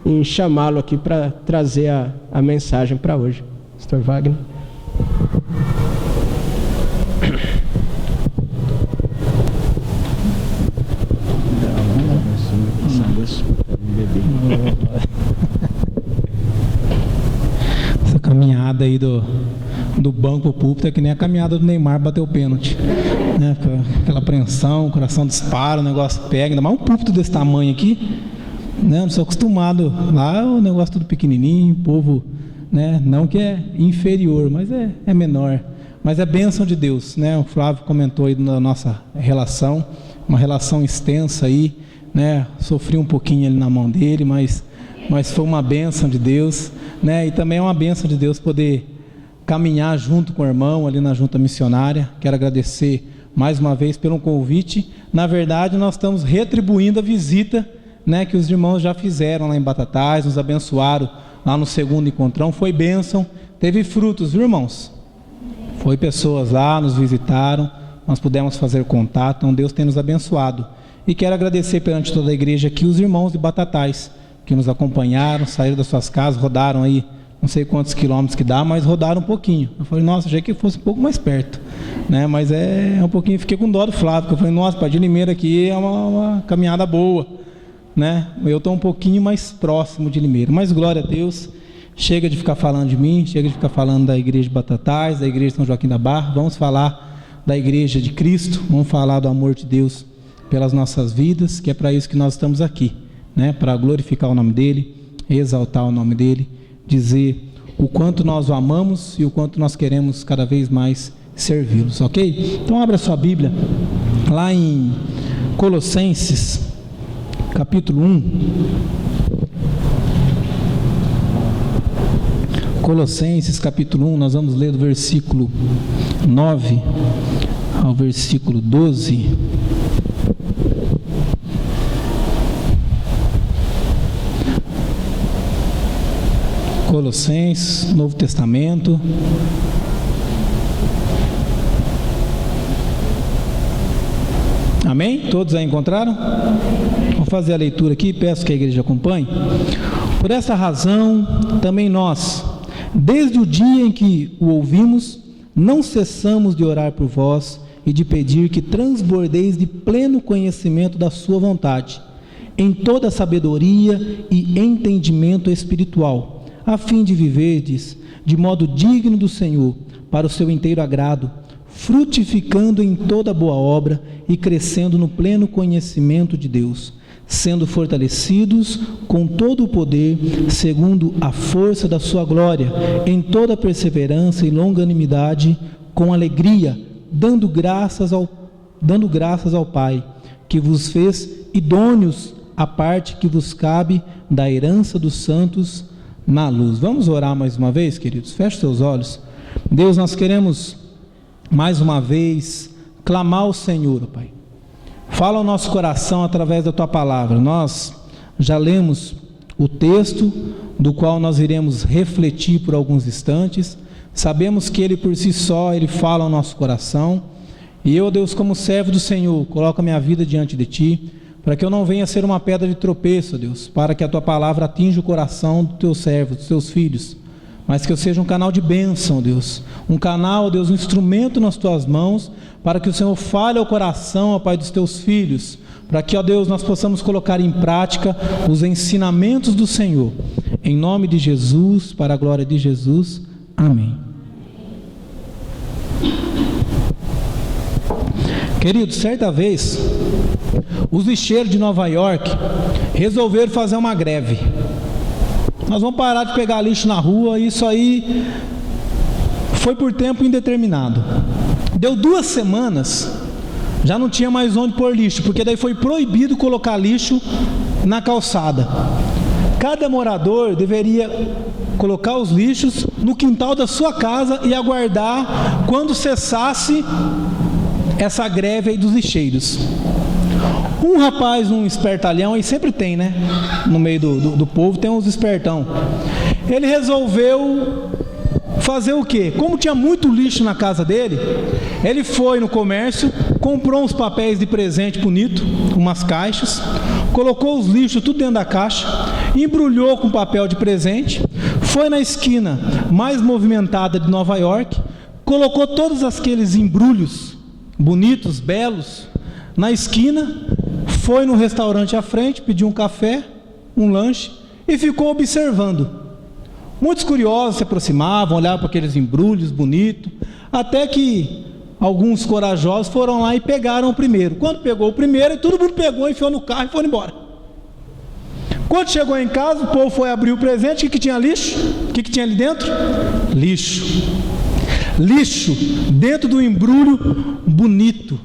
em chamá-lo aqui para trazer a mensagem para hoje. Pastor Wagner. Essa caminhada aí do banco ao púlpito é que nem a caminhada do Neymar bater o pênalti, né? Aquela apreensão, o coração dispara, o negócio pega, ainda mais um púlpito desse tamanho aqui, né? Não sou acostumado, lá o negócio tudo pequenininho, o povo, né? Não que é inferior, mas é menor, mas é bênção de Deus, né? O Flávio comentou aí da nossa relação, uma relação extensa aí, né? Sofri um pouquinho ali na mão dele, mas foi uma bênção de Deus, né? E também é uma bênção de Deus poder caminhar junto com o irmão ali na junta missionária. Quero agradecer mais uma vez pelo convite. Na verdade, nós estamos retribuindo a visita, né, que os irmãos já fizeram lá em Batatais, nos abençoaram lá no segundo encontrão. Foi bênção, teve frutos, viu, irmãos? Foi pessoas lá, nos visitaram, nós pudemos fazer contato, então Deus tem nos abençoado. E quero agradecer perante toda a igreja aqui os irmãos de Batatais, que nos acompanharam, saíram das suas casas, rodaram aí, não sei quantos quilômetros que dá, mas rodaram um pouquinho. Eu falei, nossa, achei que fosse um pouco mais perto, né? Mas é um pouquinho, fiquei com dó do Flávio, porque eu falei, nossa, para de Limeira aqui é uma caminhada boa, né? Eu estou um pouquinho mais próximo de Limeira, mas glória a Deus, chega de ficar falando de mim, chega de ficar falando da igreja de Batatais, da igreja de São Joaquim da Barra, vamos falar da igreja de Cristo, vamos falar do amor de Deus pelas nossas vidas, que é para isso que nós estamos aqui, né? Para glorificar o nome dEle, exaltar o nome dEle, dizer o quanto nós o amamos e o quanto nós queremos cada vez mais servi-los, ok? Então abra sua Bíblia lá em Colossenses capítulo 1. Colossenses capítulo 1, nós vamos ler do versículo 9 ao versículo 12. Colossenses, Novo Testamento. Amém? Todos aí encontraram? Vamos fazer a leitura aqui, peço que a igreja acompanhe. Por essa razão, também nós, desde o dia em que o ouvimos, não cessamos de orar por vós e de pedir que transbordeis de pleno conhecimento da sua vontade, em toda sabedoria e entendimento espiritual, a fim de viverdes de modo digno do Senhor, para o seu inteiro agrado, frutificando em toda boa obra e crescendo no pleno conhecimento de Deus, sendo fortalecidos com todo o poder, segundo a força da sua glória, em toda perseverança e longanimidade, com alegria, dando graças ao Pai, que vos fez idôneos à parte que vos cabe da herança dos santos na luz. Vamos orar mais uma vez, queridos? Feche seus olhos. Deus, nós queremos mais uma vez clamar ao Senhor, Pai. Fala ao nosso coração através da Tua palavra. Nós já lemos o texto do qual nós iremos refletir por alguns instantes. Sabemos que Ele por si só, Ele fala ao nosso coração. E eu, Deus, como servo do Senhor, coloco a minha vida diante de Ti, para que eu não venha ser uma pedra de tropeço, Deus, para que a Tua palavra atinja o coração do Teu servo, dos Teus filhos, mas que eu seja um canal de bênção, Deus, um canal, Deus, um instrumento nas Tuas mãos, para que o Senhor fale ao coração, ó Pai, dos Teus filhos, para que, ó Deus, nós possamos colocar em prática os ensinamentos do Senhor, em nome de Jesus, para a glória de Jesus, amém. Queridos, certa vez, os lixeiros de Nova York resolveram fazer uma greve. Nós vamos parar de pegar lixo na rua. Isso aí foi por tempo indeterminado. Deu 2 semanas, já não tinha mais onde pôr lixo, porque daí foi proibido colocar lixo na calçada. Cada morador deveria colocar os lixos no quintal da sua casa e aguardar quando cessasse essa greve aí dos lixeiros. Um rapaz, um espertalhão, aí sempre tem, né? No meio do povo tem uns espertão. Ele resolveu fazer o quê? Como tinha muito lixo na casa dele, ele foi no comércio, comprou uns papéis de presente bonito, umas caixas, colocou os lixos tudo dentro da caixa embrulhou com papel de presente, foi na esquina mais movimentada de Nova York, colocou todos aqueles embrulhos bonitos, belos, na esquina, foi no restaurante à frente, pediu um café, um lanche e ficou observando. Muitos curiosos se aproximavam, olhavam para aqueles embrulhos bonitos, até que alguns corajosos foram lá e pegaram o primeiro. Quando pegou o primeiro, todo mundo pegou, enfiou no carro e foi embora. Quando chegou em casa, o povo foi abrir o presente. O que tinha? Lixo. O que tinha ali dentro? Lixo. Lixo dentro do embrulho bonito,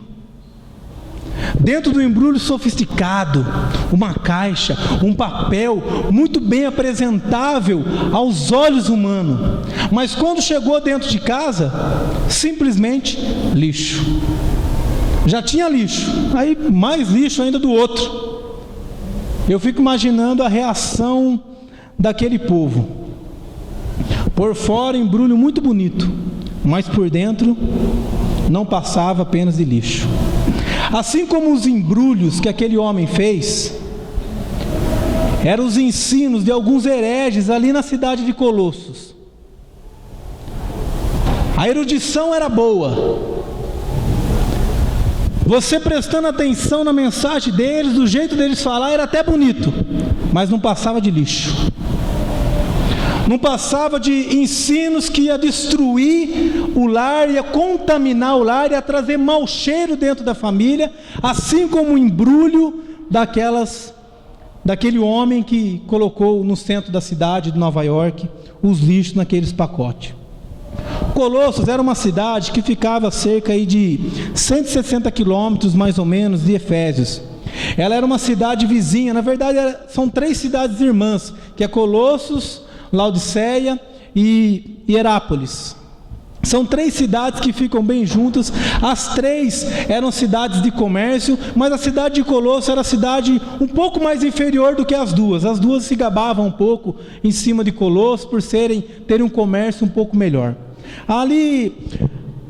dentro do embrulho sofisticado, uma caixa, um papel muito bem apresentável aos olhos humanos. Mas quando chegou dentro de casa, simplesmente lixo. Já tinha lixo, aí mais lixo ainda do outro. Eu fico imaginando a reação daquele povo. Por fora, embrulho muito bonito, mas por dentro não passava apenas de lixo. Assim como os embrulhos que aquele homem fez, eram os ensinos de alguns hereges ali na cidade de Colossos. A erudição era boa. Você prestando atenção na mensagem deles, do jeito deles falar, era até bonito, mas não passava de lixo. Não passava de ensinos que ia destruir o lar, ia contaminar o lar, ia trazer mau cheiro dentro da família, assim como o embrulho daquele homem que colocou no centro da cidade de Nova York os lixos naqueles pacotes. Colossos era uma cidade que ficava a cerca aí de 160 quilômetros mais ou menos de Efésios. Ela era uma cidade vizinha, na verdade são 3 cidades irmãs, que é Colossos, Laodiceia e Hierápolis. São 3 cidades que ficam bem juntas. As 3 eram cidades de comércio, mas a cidade de Colossos era a cidade um pouco mais inferior do que as duas. As duas se gabavam um pouco em cima de Colossos por terem um comércio um pouco melhor. Ali,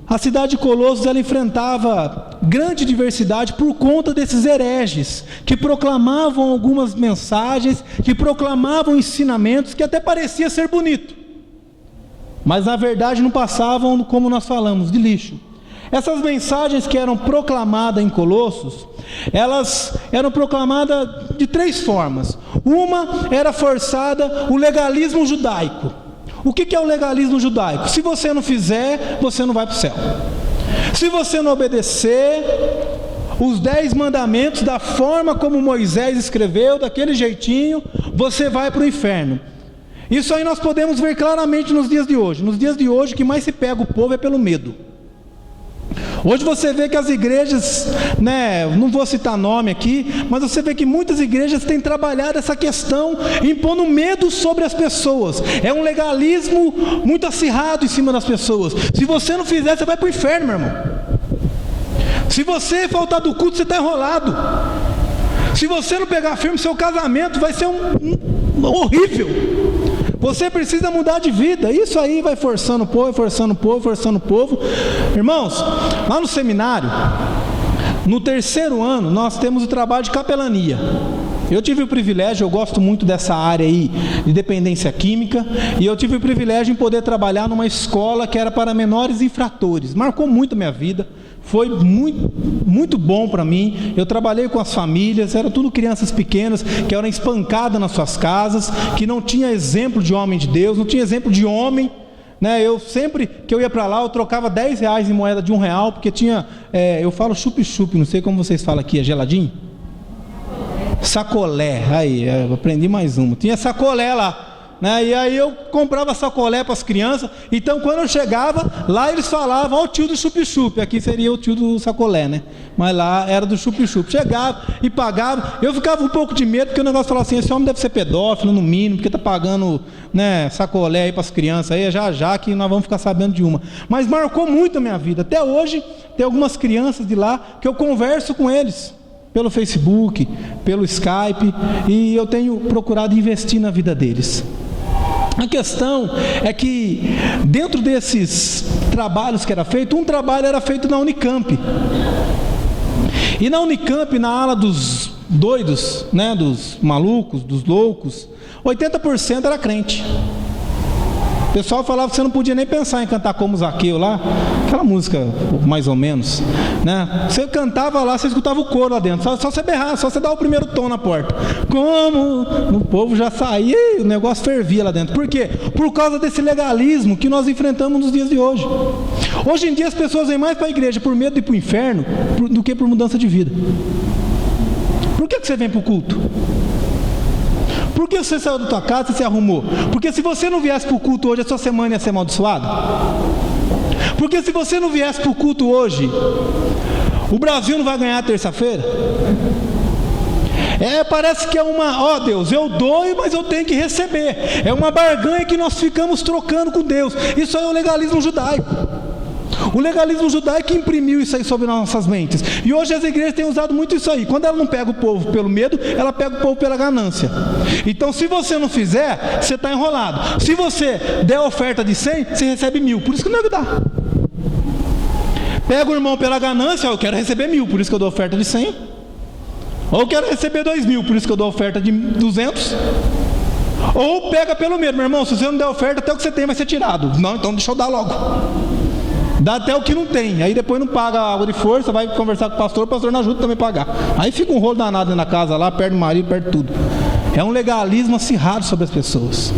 a cidade de Colossos, ela enfrentava grande diversidade por conta desses hereges, que proclamavam algumas mensagens, que proclamavam ensinamentos, que até parecia ser bonito, mas na verdade não passavam, como nós falamos, de lixo. Essas mensagens que eram proclamadas em Colossos, elas eram proclamadas de 3 formas. Uma era forçada o legalismo judaico. O que é o legalismo judaico? Se você não fizer, você não vai para o céu. Se você não obedecer os 10 mandamentos da forma como Moisés escreveu, daquele jeitinho, você vai para o inferno. Isso aí nós podemos ver claramente nos dias de hoje. Nos dias de hoje, o que mais se pega o povo é pelo medo. Hoje você vê que as igrejas, não vou citar nome aqui, mas você vê que muitas igrejas têm trabalhado essa questão, impondo medo sobre as pessoas. É um legalismo muito acirrado em cima das pessoas. Se você não fizer, você vai para o inferno, meu irmão. Se você faltar do culto, você está enrolado. Se você não pegar firme, seu casamento vai ser horrível. Você precisa mudar de vida. Isso aí vai forçando o povo, forçando o povo, forçando o povo. Irmãos, lá no seminário, no 3º ano, nós temos o trabalho de capelania. Eu tive o privilégio, eu gosto muito dessa área aí de dependência química, e eu tive o privilégio em poder trabalhar numa escola que era para menores infratores. Marcou muito a minha vida. Foi muito, muito bom para mim. Eu trabalhei com as famílias, eram tudo crianças pequenas que eram espancadas nas suas casas, que não tinha exemplo de homem de Deus, não tinha exemplo de homem, Eu sempre que eu ia para lá, eu trocava 10 reais em moeda de R$1, porque tinha, eu falo chup-chup, não sei como vocês falam aqui, é geladinho? Sacolé, aí, eu aprendi mais uma. Tinha sacolé lá. E aí eu comprava sacolé para as crianças. Então quando eu chegava, lá eles falavam, ó, o tio do chup-chup. Aqui seria o tio do sacolé, Mas lá era do chup-chup. Chegava e pagava. Eu ficava um pouco de medo, porque o negócio falava assim, esse homem deve ser pedófilo no mínimo, porque está pagando sacolé aí para as crianças. Aí já que nós vamos ficar sabendo de uma. Mas marcou muito a minha vida. Até hoje tem algumas crianças de lá que eu converso com eles pelo Facebook, pelo Skype, e eu tenho procurado investir na vida deles. A questão é que dentro desses trabalhos que era feito, um trabalho era feito na Unicamp. E na Unicamp, na ala dos doidos, né, dos malucos, dos loucos, 80% era crente. O pessoal falava que você não podia nem pensar em cantar como Zaqueu lá, aquela música mais ou menos, né? Você cantava lá, você escutava o coro lá dentro, só você berrar, só você dar o primeiro tom na porta. Como o povo já saía e o negócio fervia lá dentro. Por quê? Por causa desse legalismo que nós enfrentamos nos dias de hoje. Hoje em dia as pessoas vêm mais para a igreja por medo de ir para o inferno do que por mudança de vida. Por que você vem para o culto? Por que você saiu da tua casa e se arrumou? Porque se você não viesse para o culto hoje, a sua semana ia ser amaldiçoada? Porque se você não viesse para o culto hoje, o Brasil não vai ganhar terça-feira? Parece que é uma, Deus, eu dou, mas eu tenho que receber. É uma barganha que nós ficamos trocando com Deus. Isso aí é o legalismo judaico. O legalismo judaico imprimiu isso aí sobre nossas mentes. E hoje as igrejas têm usado muito isso aí. Quando ela não pega o povo pelo medo, ela pega o povo pela ganância. Então se você não fizer, você está enrolado. Se você der a oferta de 100, você recebe 1000. Por isso que o nego dá. Pega o irmão pela ganância, eu quero receber 1000, por isso que eu dou oferta de 100. Ou eu quero receber 2000, por isso que eu dou oferta de 200. Ou pega pelo medo, meu irmão, se você não der oferta, até o que você tem vai ser tirado. Não, então deixa eu dar logo. Dá até o que não tem, aí depois não paga a água de força, vai conversar com o pastor não ajuda também a pagar. Aí fica um rolo danado na casa lá, perde o marido, perde tudo. É um legalismo acirrado sobre as pessoas.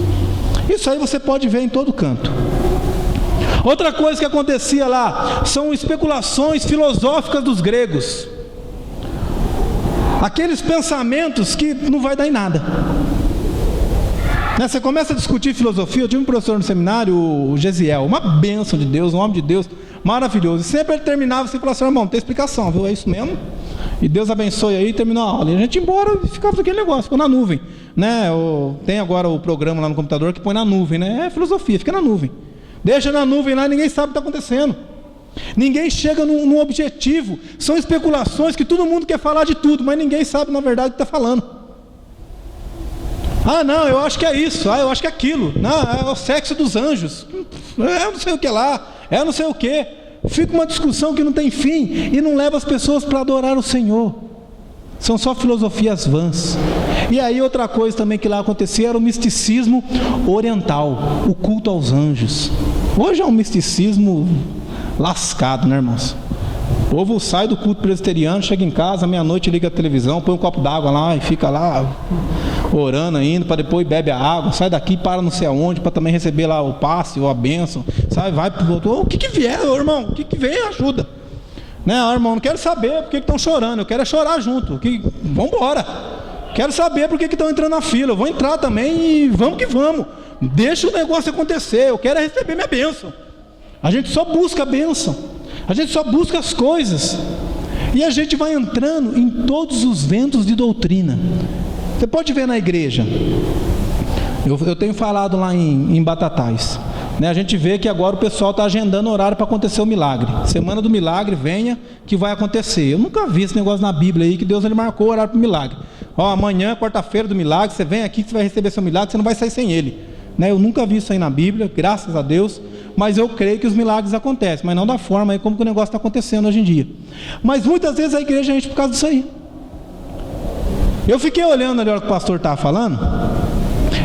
Isso aí você pode ver em todo canto. Outra coisa que acontecia lá, são especulações filosóficas dos gregos. Aqueles pensamentos que não vai dar em nada. Você começa a discutir filosofia. Eu tive um professor no seminário, o Gesiel, uma bênção de Deus, um homem de Deus, maravilhoso. E sempre ele terminava assim e falava assim: irmão, tem explicação, viu? É isso mesmo? E Deus abençoe aí, e terminou a aula. E a gente ia embora e ficava naquele negócio, ficou na nuvem, né? Tem agora o programa lá no computador que põe na nuvem, né? É filosofia, fica na nuvem. Deixa na nuvem lá, ninguém sabe o que está acontecendo. Ninguém chega num objetivo. São especulações que todo mundo quer falar de tudo, mas ninguém sabe na verdade o que está falando. Não, eu acho que é isso. Eu acho que é aquilo. Não, é o sexo dos anjos. Eu não sei o que lá. Eu não sei o que. Fica uma discussão que não tem fim e não leva as pessoas para adorar o Senhor. São só filosofias vãs. E aí outra coisa também que lá acontecia era o misticismo oriental, o culto aos anjos. Hoje é um misticismo lascado, né, irmãos? O povo sai do culto presbiteriano, chega em casa, meia-noite liga a televisão, põe um copo d'água lá e fica lá orando ainda, para depois bebe a água, sai daqui e para não sei aonde, para também receber lá o passe ou a bênção, sai, vai pro outro, o que vier, irmão, o que vem ajuda, né, irmão, não quero saber por que estão chorando, eu quero é chorar junto, vamos embora, quero saber por que estão entrando na fila, eu vou entrar também e vamos que vamos, deixa o negócio acontecer, eu quero é receber minha bênção. A gente só busca a bênção, a gente só busca as coisas, e a gente vai entrando em todos os ventos de doutrina. Você pode ver na igreja, eu tenho falado lá em Batatais, né? A gente vê que agora o pessoal está agendando horário para acontecer o milagre. Semana do milagre, venha que vai acontecer. Eu nunca vi esse negócio na Bíblia aí, que Deus ele marcou o horário para o milagre. Amanhã, quarta-feira do milagre, você vem aqui que você vai receber seu milagre, você não vai sair sem ele, né? Eu nunca vi isso aí na Bíblia, graças a Deus, mas eu creio que os milagres acontecem, mas não da forma aí como que o negócio está acontecendo hoje em dia. Mas muitas vezes a igreja enche por causa disso aí. Eu fiquei olhando ali o que o pastor estava falando,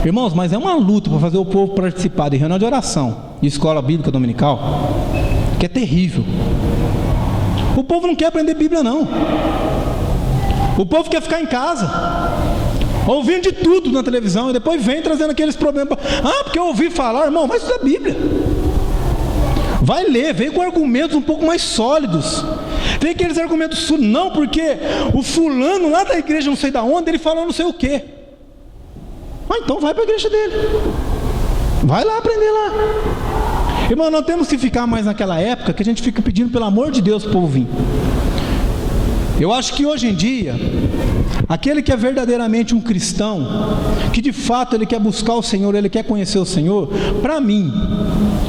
irmãos, mas é uma luta para fazer o povo participar de reunião de oração de escola bíblica dominical, que é terrível. O povo não quer aprender Bíblia não, o povo quer ficar em casa ouvindo de tudo na televisão e depois vem trazendo aqueles problemas. Porque eu ouvi falar, irmão, vai estudar Bíblia, vai ler, vem com argumentos um pouco mais sólidos. Tem aqueles argumentos, não, porque o fulano lá da igreja não sei da onde, ele falou não sei o quê. Então vai para a igreja dele, vai lá aprender lá. Irmão, não temos que ficar mais naquela época que a gente fica pedindo pelo amor de Deus para o povo vir. Eu acho que hoje em dia, aquele que é verdadeiramente um cristão, que de fato ele quer buscar o Senhor, ele quer conhecer o Senhor, para mim,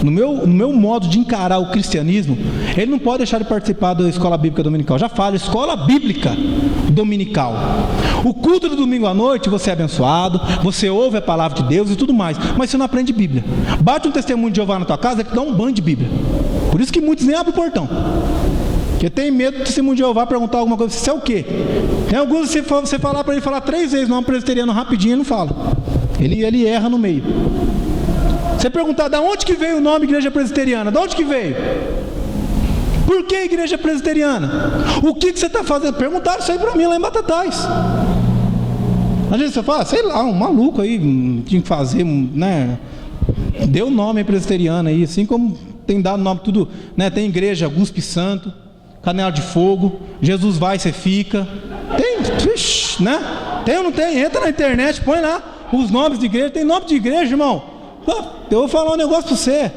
no meu modo de encarar o cristianismo, ele não pode deixar de participar da escola bíblica dominical. Já falo, escola bíblica dominical. O culto do domingo à noite, você é abençoado, você ouve a palavra de Deus e tudo mais, mas você não aprende Bíblia. Bate um testemunho de Jeová na tua casa, ele te dá um banho de Bíblia. Por isso que muitos nem abrem o portão. Porque tem medo do testemunho de Jeová perguntar alguma coisa, você é o quê? Tem alguns, se você falar para ele falar 3 vezes nome presbiteriano rapidinho, ele não fala. Ele erra no meio. Você perguntar, de onde que veio o nome igreja presbiteriana? De onde que veio? Por que igreja presbiteriana? O que você está fazendo? Perguntaram isso aí para mim lá em Batatais. Às vezes você fala, sei lá, um maluco aí, tinha que fazer, né? Deu nome presbiteriano aí, assim como tem dado nome tudo, né? Tem igreja Guspe Santo, Canela de Fogo, Jesus vai, você fica. Tem, né? Tem ou não tem? Entra na internet, põe lá os nomes de igreja. Tem nome de igreja, irmão. Eu vou falar um negócio para você.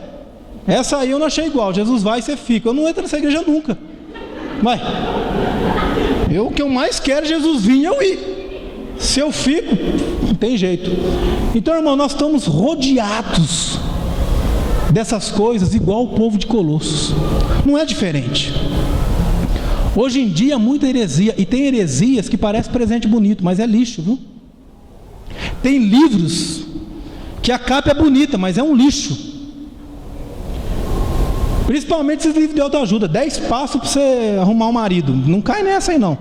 Essa aí eu não achei igual. Jesus vai, você fica. Eu não entro nessa igreja nunca. Vai. O que eu mais quero é Jesus vir e eu ir. Se eu fico, não tem jeito. Então, irmão, nós estamos rodeados dessas coisas igual o povo de Colossos. Não é diferente. Hoje em dia, muita heresia. E tem heresias que parecem presente bonito, mas é lixo, viu? Tem livros que a capa é bonita, mas é um lixo. Principalmente esses livros de autoajuda. 10 passos para você arrumar um marido. Não cai nessa aí não.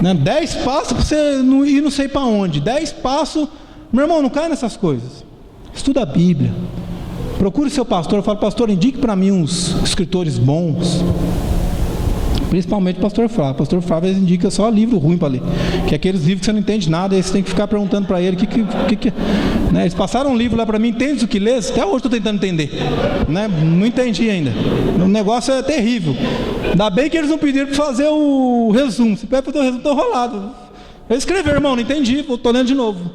10 passos para você ir não sei para onde. 10 passos. Meu irmão, não cai nessas coisas. Estuda a Bíblia. Procure seu pastor. Fala, pastor, indique para mim uns escritores bons. Principalmente o pastor Flávio. O pastor Flávio indica só livro ruim para ler. Que é aqueles livros que você não entende nada. Aí você tem que ficar perguntando para ele. Né? Eles passaram um livro lá para mim. Entende o que lê? Até hoje estou tentando entender. Né? Não entendi ainda. O negócio é terrível. Ainda bem que eles não pediram para fazer o resumo. Se pede para o resumo, estou enrolado. Eu escrevi, irmão, não entendi. Estou lendo de novo.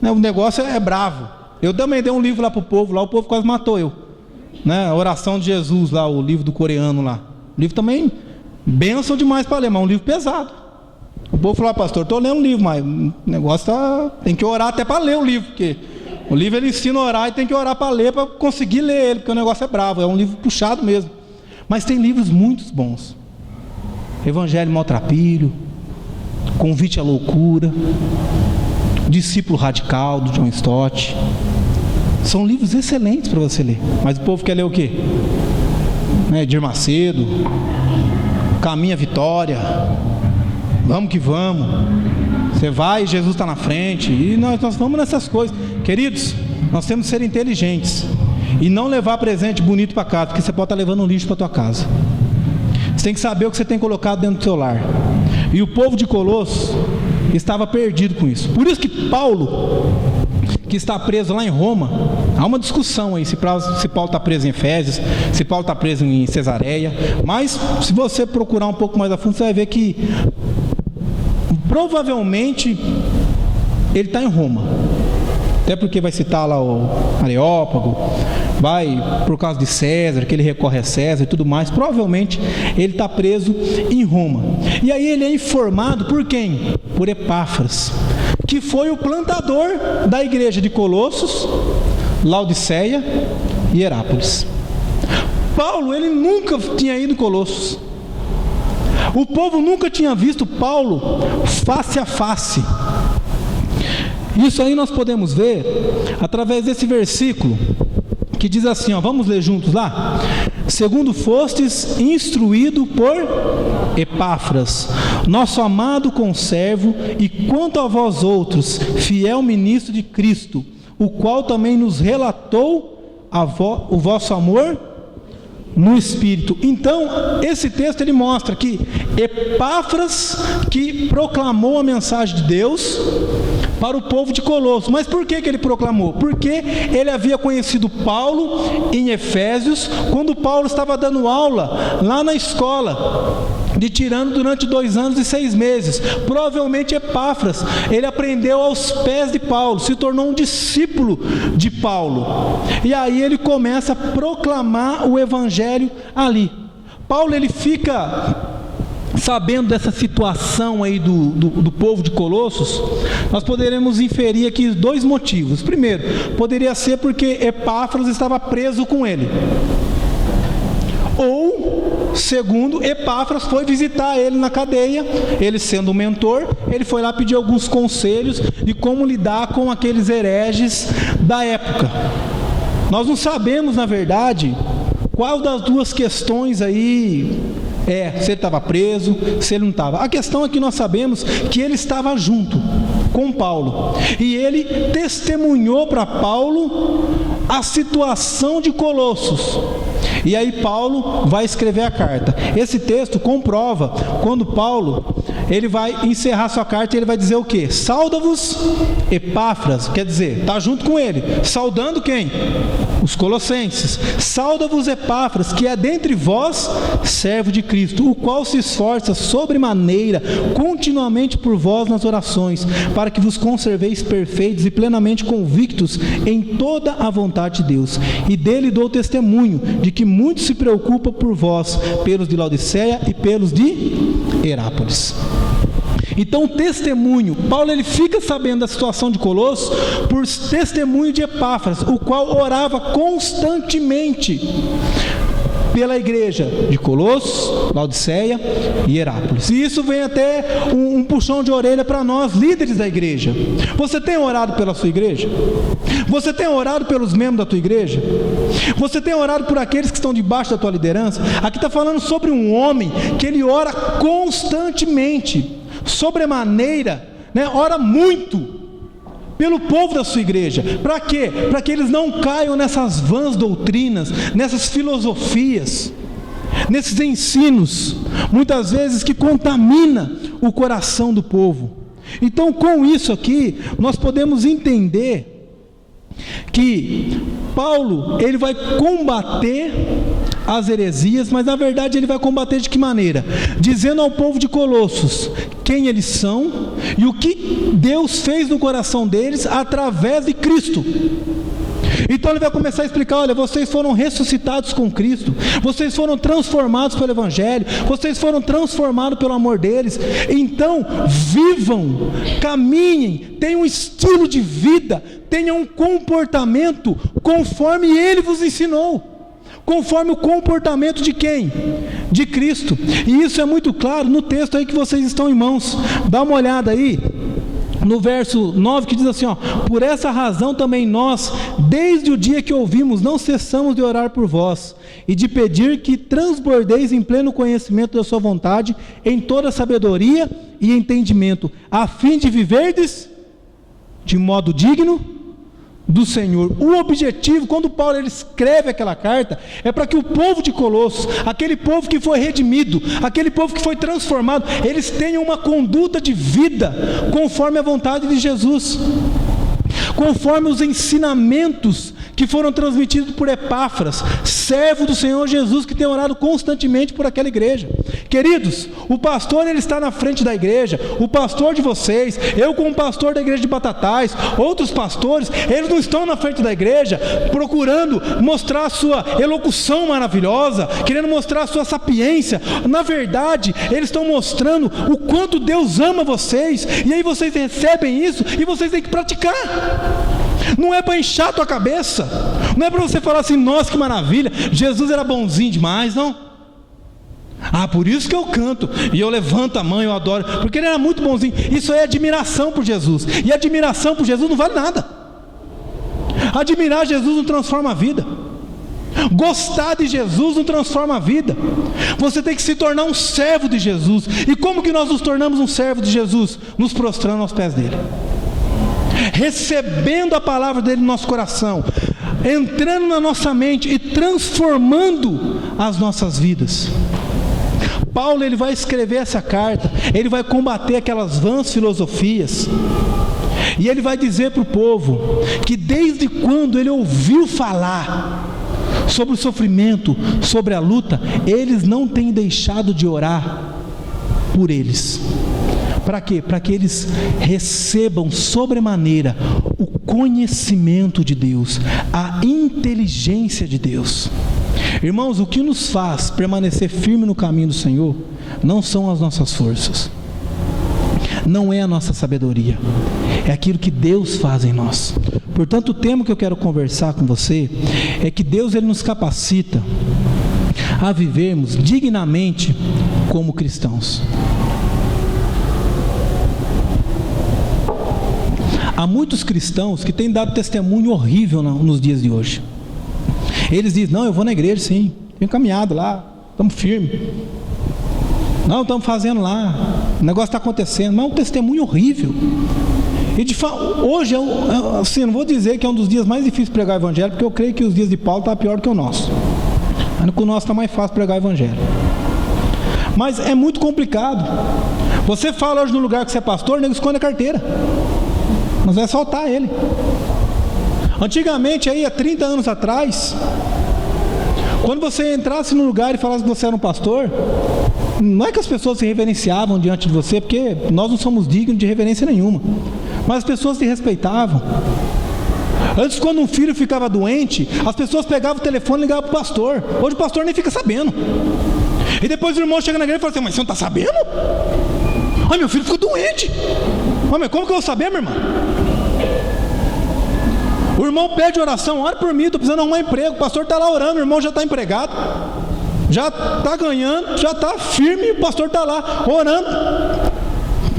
Né? O negócio é bravo. Eu também dei um livro lá para o povo. Lá o povo quase matou eu. Né? A oração de Jesus lá. O livro do coreano lá. O livro também... Benção demais para ler, mas é um livro pesado. O povo falou, pastor, estou lendo um livro, mas o negócio tem que orar até para ler o livro, porque o livro ele ensina a orar e tem que orar para ler, para conseguir ler ele, porque o negócio é bravo, é um livro puxado mesmo. Mas tem livros muito bons. Evangelho Maltrapilho, Convite à Loucura, Discípulo Radical, do John Stott. São livros excelentes para você ler. Mas o povo quer ler o quê? Edir Macedo, Caminho à Vitória, vamos que vamos, você vai e Jesus está na frente, e nós vamos nessas coisas. Queridos, nós temos que ser inteligentes e não levar presente bonito para casa, porque você pode estar levando um lixo para tua casa. Você tem que saber o que você tem colocado dentro do seu lar. E o povo de Colossos estava perdido com isso. Por isso que Paulo, que está preso lá em Roma, há uma discussão aí se Paulo está preso em Efésios, se Paulo está preso em Cesareia, mas se você procurar um pouco mais a fundo, você vai ver que provavelmente ele está em Roma, até porque vai citar lá o Areópago, vai por causa de César, que ele recorre a César e tudo mais. Provavelmente ele está preso em Roma, e aí ele é informado por quem? Por Epáfras, que foi o plantador da igreja de Colossos, Laodiceia e Herápolis. Paulo, ele nunca tinha ido em Colossos. O povo nunca tinha visto Paulo face a face. Isso aí nós podemos ver através desse versículo que diz assim, vamos ler juntos lá? Segundo fostes instruído por Epáfras, nosso amado conservo, e quanto a vós outros, fiel ministro de Cristo, o qual também nos relatou o vosso amor no Espírito. Então, esse texto ele mostra que Epáfras que proclamou a mensagem de Deus para o povo de Colossos. Mas por que ele proclamou? Porque ele havia conhecido Paulo em Efésios, quando Paulo estava dando aula lá na escola de Tirano durante 2 anos e 6 meses. Provavelmente Epáfras, ele aprendeu aos pés de Paulo, se tornou um discípulo de Paulo, e aí ele começa a proclamar o evangelho ali. Paulo ele fica sabendo dessa situação aí do povo de Colossos. Nós poderemos inferir aqui 2 motivos. Primeiro, poderia ser porque Epáfras estava preso com ele, ou segundo, Epáfras foi visitar ele na cadeia. Ele sendo um mentor, ele foi lá pedir alguns conselhos de como lidar com aqueles hereges da época. Nós não sabemos, na verdade, Qual das duas questões aí se ele estava preso, se ele não estava? A questão é que nós sabemos que ele estava junto com Paulo, e ele testemunhou para Paulo a situação de Colossos. E aí Paulo vai escrever a carta. Esse texto comprova quando Paulo ele vai encerrar sua carta e ele vai dizer o quê? Sauda-vos Epáfras, quer dizer, está junto com ele, saudando quem? Os colossenses. Sauda-vos Epáfras, que é dentre vós servo de Cristo, o qual se esforça sobremaneira continuamente por vós nas orações, para que vos conserveis perfeitos e plenamente convictos em toda a vontade de Deus. E dele dou testemunho de que muito se preocupa por vós, pelos de Laodiceia e pelos de Herápolis. Então o testemunho, Paulo ele fica sabendo da situação de Colossos por testemunho de Epáfras, o qual orava constantemente pela igreja de Colossos, Laodiceia e Herápolis. E isso vem até um puxão de orelha para nós, líderes da igreja. Você tem orado pela sua igreja? Você tem orado pelos membros da tua igreja? Você tem orado por aqueles que estão debaixo da tua liderança? Aqui está falando sobre um homem que ele ora constantemente, sobremaneira, ora muito pelo povo da sua igreja. Para quê? Para que eles não caiam nessas vãs doutrinas, nessas filosofias, nesses ensinos, muitas vezes que contamina o coração do povo. Então, com isso aqui, nós podemos entender que Paulo, ele vai combater as heresias, mas na verdade ele vai combater de que maneira? Dizendo ao povo de Colossos quem eles são e o que Deus fez no coração deles através de Cristo. Então ele vai começar a explicar: olha, vocês foram ressuscitados com Cristo, vocês foram transformados pelo Evangelho, vocês foram transformados pelo amor deles. Então vivam, caminhem, tenham um estilo de vida, tenham um comportamento conforme Ele vos ensinou, conforme o comportamento de quem? De Cristo. E isso é muito claro no texto aí que vocês estão em mãos. Dá uma olhada aí no verso 9, que diz assim: por essa razão também nós, desde o dia que ouvimos, não cessamos de orar por vós e de pedir que transbordeis em pleno conhecimento da sua vontade, em toda sabedoria e entendimento, a fim de viverdes de modo digno do Senhor. O objetivo, quando Paulo ele escreve aquela carta, é para que o povo de Colossos, aquele povo que foi redimido, aquele povo que foi transformado, eles tenham uma conduta de vida conforme a vontade de Jesus, conforme os ensinamentos que foram transmitidos por Epáfras, servo do Senhor Jesus, que tem orado constantemente por aquela igreja. Queridos, o pastor ele está na frente da igreja, o pastor de vocês, eu como pastor da igreja de Batatais, outros pastores, eles não estão na frente da igreja procurando mostrar a sua elocução maravilhosa, querendo mostrar a sua sapiência. Na verdade, eles estão mostrando o quanto Deus ama vocês, e aí vocês recebem isso e vocês têm que praticar. Não é para inchar a tua cabeça, não é para você falar assim: nossa, que maravilha, Jesus era bonzinho demais, não. Por isso que eu canto, e eu levanto a mão, eu adoro, porque ele era muito bonzinho. Isso é admiração por Jesus, e admiração por Jesus não vale nada. Admirar Jesus não transforma a vida, gostar de Jesus não transforma a vida. Você tem que se tornar um servo de Jesus. E como que nós nos tornamos um servo de Jesus? Nos prostrando aos pés dele, recebendo a palavra dele no nosso coração, entrando na nossa mente e transformando as nossas vidas. Paulo ele vai escrever essa carta, ele vai combater aquelas vãs filosofias, e ele vai dizer para o povo que desde quando ele ouviu falar sobre o sofrimento, sobre a luta, eles não têm deixado de orar por eles. Para quê? Para que eles recebam sobremaneira o conhecimento de Deus, a inteligência de Deus. Irmãos, o que nos faz permanecer firme no caminho do Senhor não são as nossas forças, não é a nossa sabedoria, é aquilo que Deus faz em nós. Portanto, o tema que eu quero conversar com você é que Deus ele nos capacita a vivermos dignamente como cristãos. Há muitos cristãos que têm dado testemunho horrível nos dias de hoje. Eles dizem: não, eu vou na igreja sim, tem caminhado lá, estamos firmes. Não, estamos fazendo lá, o negócio está acontecendo, mas é um testemunho horrível. E de fato, hoje, assim, não vou dizer que é um dos dias mais difíceis de pregar o evangelho, porque eu creio que os dias de Paulo estão pior do que o nosso. Mas com o nosso está mais fácil pregar o evangelho. Mas é muito complicado. Você fala hoje no lugar que você é pastor, o nego esconde a carteira. Mas vai soltar ele. Antigamente, aí, há 30 anos atrás, quando você entrasse no lugar e falasse que você era um pastor, não é que as pessoas se reverenciavam diante de você, porque nós não somos dignos de reverência nenhuma, mas as pessoas te respeitavam. Antes, quando um filho ficava doente, as pessoas pegavam o telefone e ligavam para o pastor. Hoje o pastor nem fica sabendo. E depois o irmão chega na igreja e fala assim: mas você não está sabendo? Ai, meu filho ficou doente. Ai, mas como que eu vou saber, minha irmã? O irmão pede oração: ora por mim, estou precisando arrumar emprego. O pastor está lá orando, o irmão já está empregado, já está ganhando, já está firme, e o pastor está lá orando.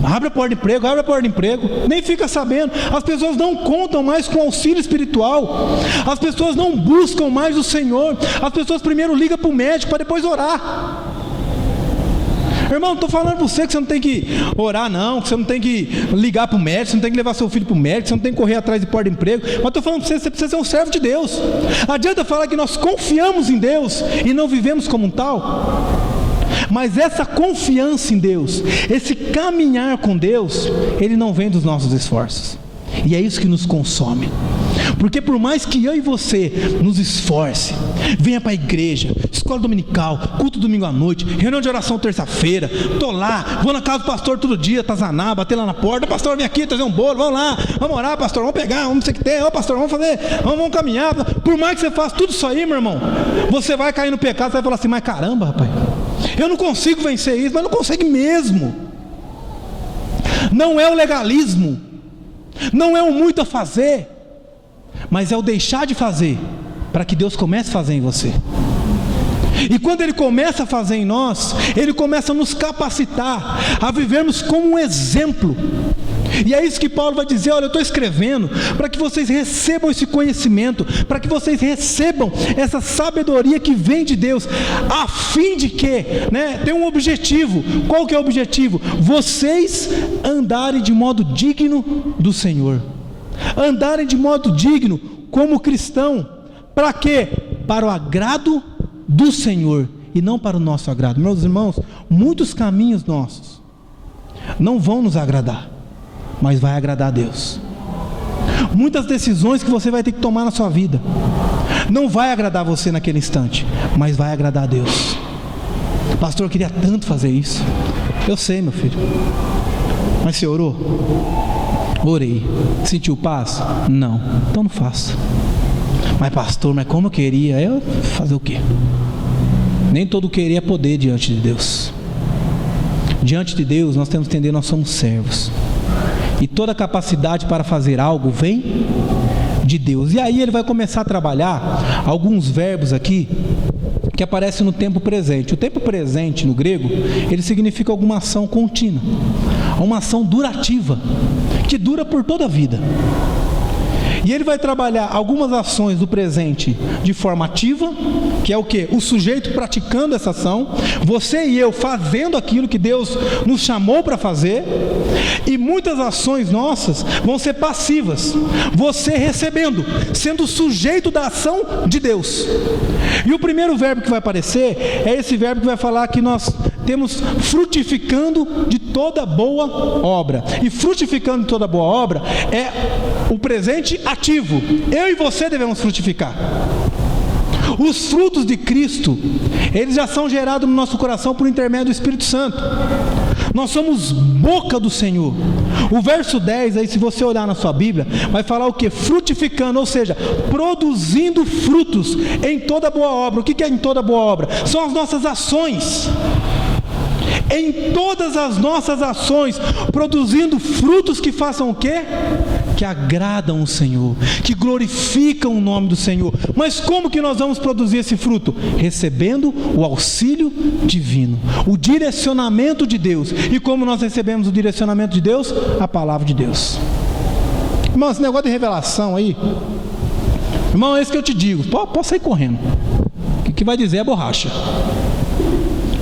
Abre a porta de emprego, abre a porta de emprego. Nem fica sabendo. As pessoas não contam mais com auxílio espiritual. As pessoas não buscam mais o Senhor. As pessoas primeiro ligam para o médico para depois orar. Irmão, não estou falando para você que você não tem que orar, não, que você não tem que ligar para o médico, você não tem que levar seu filho para o médico, você não tem que correr atrás de porta de emprego. Mas estou falando para você, você precisa ser um servo de Deus. Adianta falar que nós confiamos em Deus e não vivemos como um tal? Mas essa confiança em Deus, esse caminhar com Deus, ele não vem dos nossos esforços. E é isso que nos consome. Porque por mais que eu e você nos esforce, venha para a igreja, escola dominical, culto domingo à noite, reunião de oração terça-feira, estou lá, vou na casa do pastor todo dia, atazanar, bater lá na porta: pastor, vem aqui trazer um bolo, vamos lá, vamos orar, pastor, vamos pegar, vamos sei que tem, ó pastor, vamos fazer, vamos caminhar. Por mais que você faça tudo isso aí, meu irmão, você vai cair no pecado, você vai falar assim: mas caramba, rapaz, eu não consigo vencer isso. Mas não consegue mesmo. Não é o legalismo, não é o muito a fazer, mas é o deixar de fazer, para que Deus comece a fazer em você. E quando Ele começa a fazer em nós, Ele começa a nos capacitar a vivermos como um exemplo. E é isso que Paulo vai dizer: olha, eu estou escrevendo para que vocês recebam esse conhecimento, para que vocês recebam essa sabedoria que vem de Deus, a fim de que, tem um objetivo. Qual que é o objetivo? Vocês andarem de modo digno do Senhor, andarem de modo digno como cristão. Para quê? Para o agrado do Senhor e não para o nosso agrado. Meus irmãos, muitos caminhos nossos não vão nos agradar, mas vai agradar a Deus. Muitas decisões que você vai ter que tomar na sua vida não vai agradar você naquele instante, mas vai agradar a Deus. Pastor, eu queria tanto fazer isso. Eu sei, meu filho. Mas você orou? Orei. Sentiu paz? Não. Então não faça. Mas pastor, mas como eu queria? Eu fazer o quê? Nem todo querer é poder diante de Deus. Diante de Deus nós temos que entender: nós somos servos. E toda capacidade para fazer algo vem de Deus. E aí ele vai começar a trabalhar alguns verbos aqui que aparecem no tempo presente. O tempo presente no grego, ele significa alguma ação contínua, uma ação durativa, que dura por toda a vida. E ele vai trabalhar algumas ações do presente de forma ativa, que é o quê? O sujeito praticando essa ação, você e eu fazendo aquilo que Deus nos chamou para fazer. E muitas ações nossas vão ser passivas, você recebendo, sendo sujeito da ação de Deus. E o primeiro verbo que vai aparecer é esse verbo que vai falar que nós temos frutificando de toda boa obra. E frutificando de toda boa obra é o presente ativo. Eu e você devemos frutificar. Os frutos de Cristo, eles já são gerados no nosso coração por intermédio do Espírito Santo. Nós somos boca do Senhor. O verso 10 aí, se você olhar na sua Bíblia, vai falar o que? Frutificando, ou seja, produzindo frutos em toda boa obra. O que é em toda boa obra? São as nossas ações. Em todas as nossas ações, produzindo frutos que façam o quê? Que agradam o Senhor, que glorificam o nome do Senhor. Mas como que nós vamos produzir esse fruto? Recebendo o auxílio divino, o direcionamento de Deus. E como nós recebemos o direcionamento de Deus? A palavra de Deus. Irmão, esse negócio de revelação aí, irmão, é isso que eu te digo. Posso sair correndo. que vai dizer é borracha.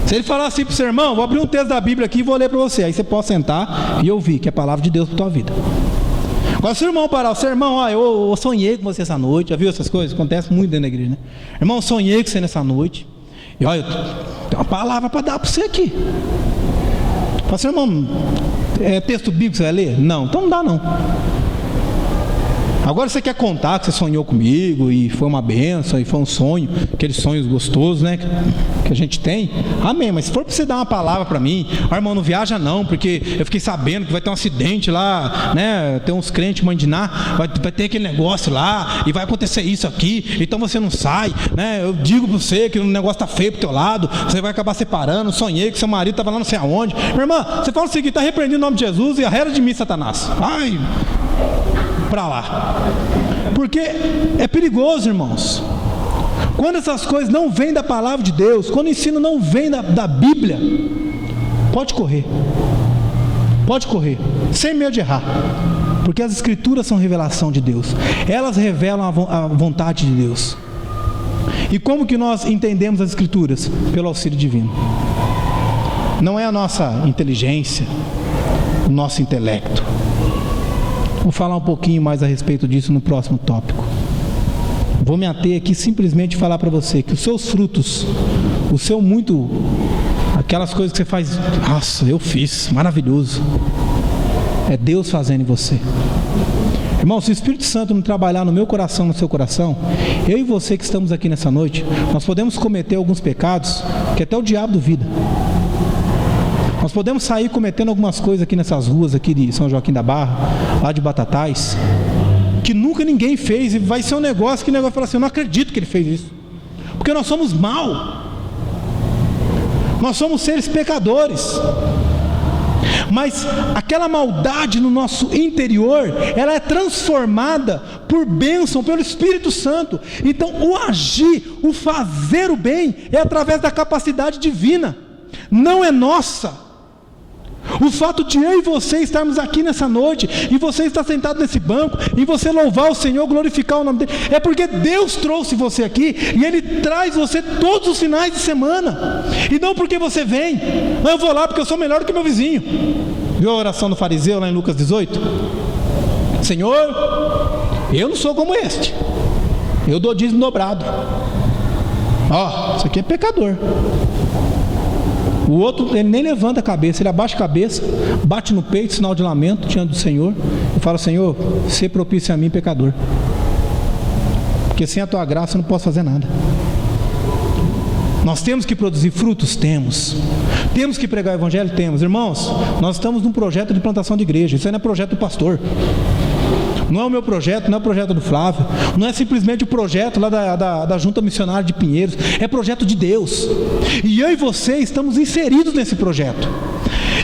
Se ele falar assim para o seu irmão, vou abrir um texto da Bíblia aqui e vou ler para você. Aí você pode sentar e ouvir, que é a palavra de Deus para a tua vida. Agora, se o irmão parar, o seu irmão, ó, eu sonhei com você essa noite. Já viu essas coisas? Acontece muito dentro da igreja, né? Irmão, sonhei com você nessa noite. E olha, eu tenho uma palavra para dar para você aqui. Fala assim, irmão, é texto bíblico que você vai ler? Não, então não dá não. Agora você quer contar que você sonhou comigo e foi uma bênção e foi um sonho, aqueles sonhos gostosos, né, que a gente tem. Amém, mas se for para você dar uma palavra para mim, irmão, não viaja não, porque eu fiquei sabendo que vai ter um acidente lá, né, tem uns crentes mandinar, vai ter aquele negócio lá e vai acontecer isso aqui, então você não sai, né, eu digo para você que o negócio tá feio pro teu lado, você vai acabar separando, sonhei que seu marido estava lá não sei aonde. Minha irmã, você fala o seguinte, está repreendido em nome de Jesus e arreda de mim, Satanás. Ai, para lá, porque é perigoso, irmãos. Quando essas coisas não vêm da palavra de Deus, quando o ensino não vem da Bíblia, pode correr, sem medo de errar, porque as Escrituras são revelação de Deus, elas revelam a vontade de Deus. E como que nós entendemos as Escrituras? Pelo auxílio divino. Não é a nossa inteligência, o nosso intelecto. Vou falar um pouquinho mais a respeito disso no próximo tópico. Vou me ater aqui simplesmente falar para você que os seus frutos, o seu muito, aquelas coisas que você faz, nossa, eu fiz, maravilhoso, é Deus fazendo em você. Irmão, se o Espírito Santo não trabalhar no meu coração, no seu coração, eu e você que estamos aqui nessa noite, nós podemos cometer alguns pecados que até o diabo duvida. Nós podemos sair cometendo algumas coisas aqui nessas ruas aqui de São Joaquim da Barra, lá de Batatais, que nunca ninguém fez, e vai ser um negócio que o negócio fala assim, eu não acredito que ele fez isso, porque nós somos mal, nós somos seres pecadores, mas aquela maldade no nosso interior, ela é transformada por bênção, pelo Espírito Santo. Então o agir, o fazer o bem, é através da capacidade divina, não é nossa. O fato de eu e você estarmos aqui nessa noite, e você estar sentado nesse banco, e você louvar o Senhor, glorificar o nome dele, é porque Deus trouxe você aqui, e Ele traz você todos os finais de semana, e não porque você vem, não, eu vou lá porque eu sou melhor do que meu vizinho. Viu a oração do fariseu lá em Lucas 18? Senhor, eu não sou como este, eu dou dízimo dobrado. Ó, isso aqui é pecador. O outro, ele nem levanta a cabeça, ele abaixa a cabeça, bate no peito, sinal de lamento diante do Senhor, e fala, Senhor, sê propício a mim, pecador, porque sem a tua graça eu não posso fazer nada. Nós temos que produzir frutos? Temos que pregar o Evangelho? Temos. Irmãos, nós estamos num projeto de plantação de igreja, isso aí não é projeto do pastor, não é o meu projeto, não é o projeto do Flávio, não é simplesmente o projeto lá da Junta Missionária de Pinheiros, é projeto de Deus, e eu e você estamos inseridos nesse projeto,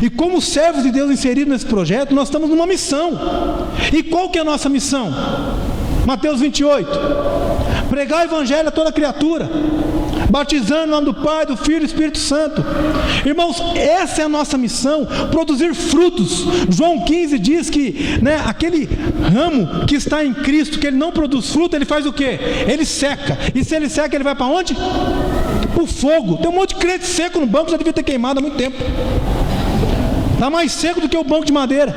e como servos de Deus inseridos nesse projeto, nós estamos numa missão. E qual que é a nossa missão? Mateus 28, pregar o Evangelho a toda criatura, batizando em nome do Pai, do Filho e do Espírito Santo. Irmãos, essa é a nossa missão, produzir frutos. João 15 diz que, né, aquele ramo que está em Cristo, que ele não produz fruto, ele faz o quê? Ele seca. E se ele seca, ele vai para onde? Para o fogo. Tem um monte de crente seco no banco, já devia ter queimado há muito tempo. Está mais seco do que o banco de madeira.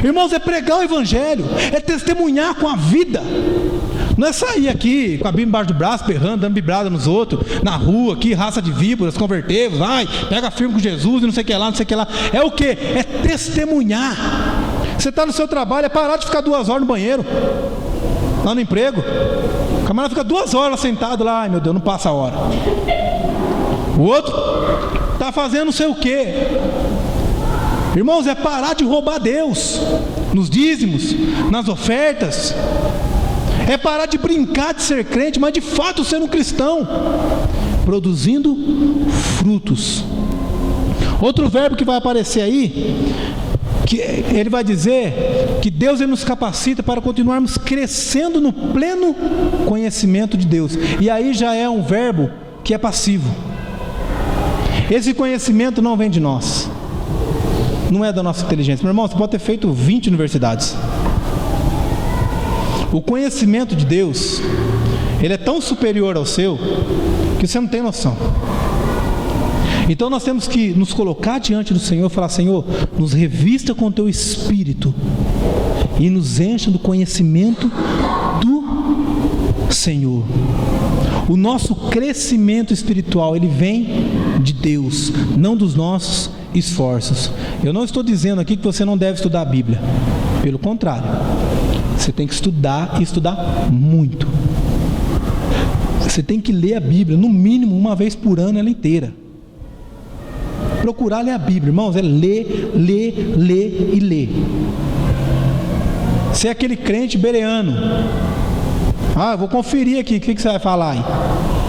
Irmãos, é pregar o Evangelho, é testemunhar com a vida. Não é sair aqui com a Bíblia embaixo do braço, berrando, dando bibrada nos outros, na rua aqui, raça de víboras, convertemos, vai, pega firme com Jesus e não sei o que lá, não sei o que lá. É o que? É testemunhar. Você está no seu trabalho, é parar de ficar 2 horas no banheiro, lá no emprego. O camarada fica 2 horas sentado lá, ai meu Deus, não passa a hora. O outro está fazendo não sei o que. Irmãos, é parar de roubar Deus nos dízimos, nas ofertas. É parar de brincar de ser crente, mas de fato ser um cristão, produzindo frutos. Outro verbo que vai aparecer aí, que ele vai dizer que Deus ele nos capacita para continuarmos crescendo no pleno conhecimento de Deus. E aí já é um verbo que é passivo. Esse conhecimento não vem de nós, não é da nossa inteligência. Meu irmão, você pode ter feito 20 universidades. O conhecimento de Deus, ele é tão superior ao seu, que você não tem noção. Então nós temos que nos colocar diante do Senhor e falar: Senhor, nos revista com o teu Espírito e nos encha do conhecimento do Senhor. O nosso crescimento espiritual, ele vem de Deus, não dos nossos esforços. Eu não estou dizendo aqui que você não deve estudar a Bíblia. Pelo contrário, você tem que estudar, e estudar muito. Você tem que ler a Bíblia, no mínimo uma vez por ano, ela inteira. Procurar ler a Bíblia, irmãos, é ler e ler. Você é aquele crente bereano. Eu vou conferir aqui, o que você vai falar aí?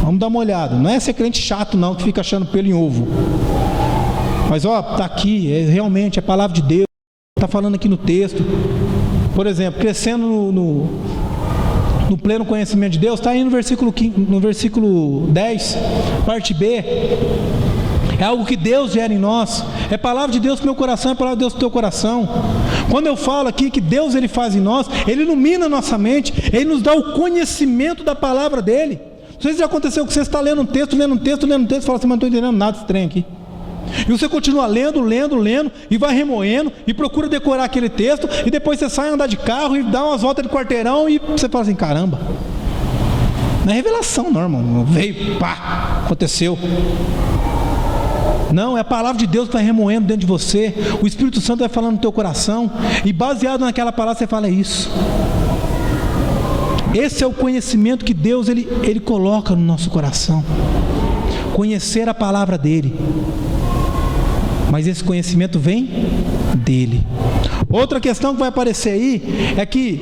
Vamos dar uma olhada. Não é ser crente chato não, que fica achando pelo em ovo. Mas tá aqui, realmente é a palavra de Deus, está falando aqui no texto. Por exemplo, crescendo no pleno conhecimento de Deus, está aí no versículo 10, parte B. É algo que Deus gera em nós. É palavra de Deus para o meu coração, é palavra de Deus para o teu coração. Quando eu falo aqui que Deus ele faz em nós, Ele ilumina a nossa mente, Ele nos dá o conhecimento da palavra dEle. Não sei se já aconteceu que você está lendo um texto, e fala assim: mas não estou entendendo nada desse trem aqui. E você continua lendo, e vai remoendo, e procura decorar aquele texto, e depois você sai andar de carro, e dá umas voltas de quarteirão, e você fala assim: caramba, não é revelação não, irmão, veio, pá, aconteceu. Não, é a palavra de Deus que vai remoendo dentro de você. O Espírito Santo vai falando no teu coração, e baseado naquela palavra você fala: é isso. Esse é o conhecimento que Deus ele coloca no nosso coração. Conhecer a palavra dEle. Mas esse conhecimento vem dEle. Outra questão que vai aparecer aí é que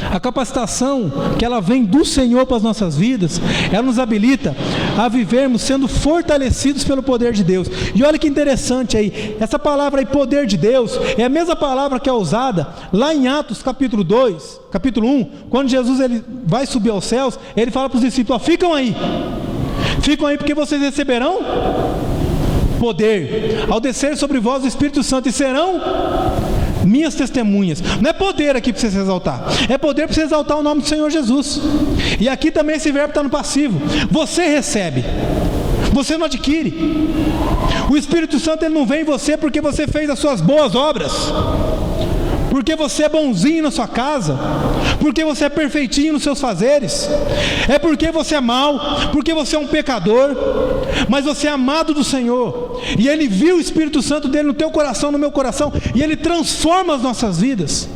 a capacitação que ela vem do Senhor para as nossas vidas, ela nos habilita a vivermos sendo fortalecidos pelo poder de Deus. E olha que interessante aí, essa palavra aí, poder de Deus, é a mesma palavra que é usada lá em Atos capítulo 1, quando Jesus ele vai subir aos céus, ele fala para os discípulos: ficam aí porque vocês receberão poder, ao descer sobre vós o Espírito Santo, e serão minhas testemunhas. Não é poder aqui para você se exaltar, é poder para você exaltar o nome do Senhor Jesus. E aqui também esse verbo está no passivo. Você recebe, você não adquire. O Espírito Santo ele não vem em você porque você fez as suas boas obras, porque você é bonzinho na sua casa, porque você é perfeitinho nos seus fazeres. É porque você é mau, porque você é um pecador, mas você é amado do Senhor, e Ele viu o Espírito Santo dele no teu coração, no meu coração, e Ele transforma as nossas vidas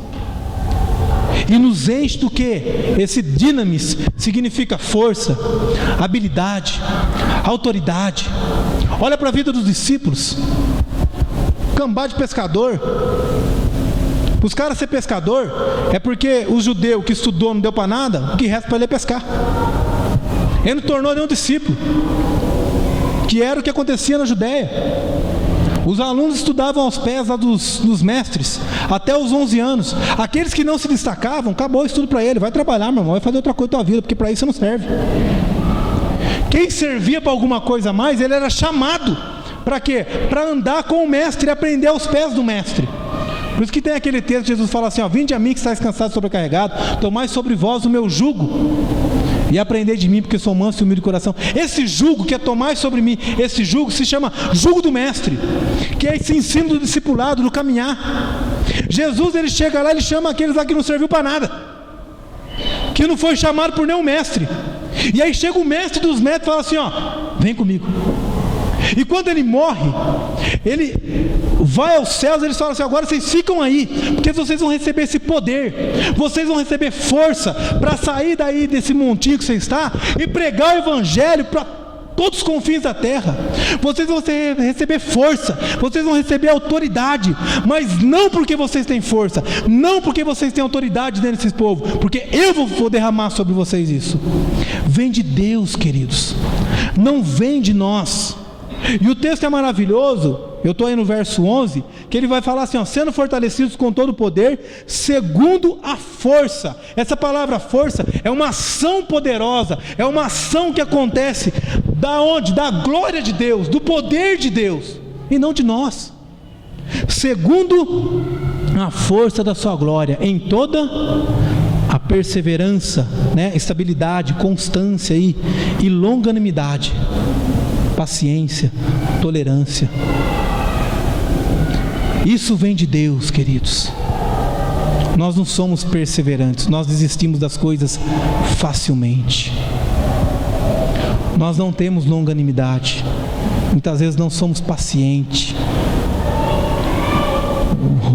e nos enche do que? Esse dinamis significa força, habilidade, autoridade. Olha para a vida dos discípulos, cambá de pescador. Os caras ser pescador é porque o judeu que estudou não deu para nada, o que resta para ele é pescar. Ele não tornou nenhum discípulo, que era o que acontecia na Judéia. Os alunos estudavam aos pés lá dos mestres até os 11 anos. Aqueles que não se destacavam, acabou o estudo para ele. Vai trabalhar, meu irmão, vai fazer outra coisa da tua vida, porque para isso você não serve. Quem servia para alguma coisa a mais, ele era chamado para quê? Para andar com o mestre e aprender aos pés do mestre. Por isso que tem aquele texto, Jesus fala assim: vinde a mim que estáis cansados e sobrecarregados, tomai sobre vós o meu jugo e aprendei de mim, porque sou manso e humilde de coração. Esse jugo que é tomar sobre mim, esse jugo se chama jugo do mestre, que é esse ensino do discipulado, do caminhar. Jesus ele chega lá, ele chama aqueles lá que não serviu para nada, que não foi chamado por nenhum mestre, e aí chega o mestre dos mestres e fala assim: vem comigo. E quando ele morre, ele vai aos céus, eles falam assim: agora vocês ficam aí, porque vocês vão receber esse poder, vocês vão receber força para sair daí desse montinho que você está e pregar o evangelho para todos os confins da terra. Vocês vão receber força, vocês vão receber autoridade, mas não porque vocês têm força, não porque vocês têm autoridade dentro desse povo, porque eu vou derramar sobre vocês isso. Vem de Deus, queridos, não vem de nós. E o texto é maravilhoso. Eu estou aí no verso 11, que ele vai falar assim: sendo fortalecidos com todo o poder, segundo a força. Essa palavra força é uma ação poderosa, é uma ação que acontece da onde? Da glória de Deus, do poder de Deus, e não de nós. Segundo a força da sua glória, em toda a perseverança, né? Estabilidade, constância e longanimidade, paciência, tolerância. Isso vem de Deus, queridos. Nós não somos perseverantes, nós desistimos das coisas facilmente. Nós não temos longanimidade, muitas vezes não somos pacientes.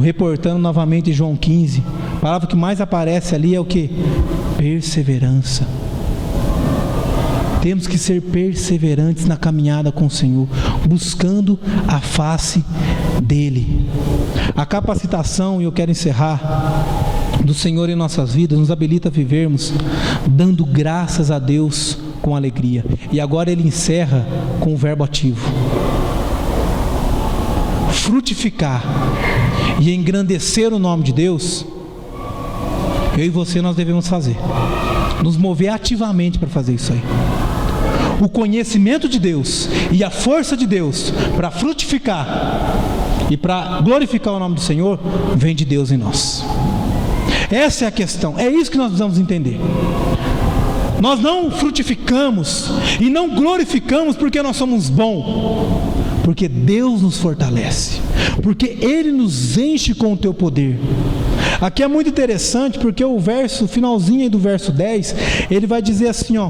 Reportando novamente João 15, a palavra que mais aparece ali é o que? Perseverança. Temos que ser perseverantes na caminhada com o Senhor, buscando a face dEle. A capacitação, e eu quero encerrar, do Senhor em nossas vidas, nos habilita a vivermos dando graças a Deus com alegria. E agora ele encerra com o verbo ativo: frutificar e engrandecer o nome de Deus. Eu e você nós devemos fazer, nos mover ativamente para fazer isso aí. O conhecimento de Deus e a força de Deus para frutificar e para glorificar o nome do Senhor vem de Deus em nós. Essa é a questão, é isso que nós precisamos entender. Nós não frutificamos e não glorificamos porque nós somos bons, porque Deus nos fortalece, porque Ele nos enche com o teu poder. Aqui é muito interessante, porque o verso, finalzinho aí do verso 10, ele vai dizer assim, ó: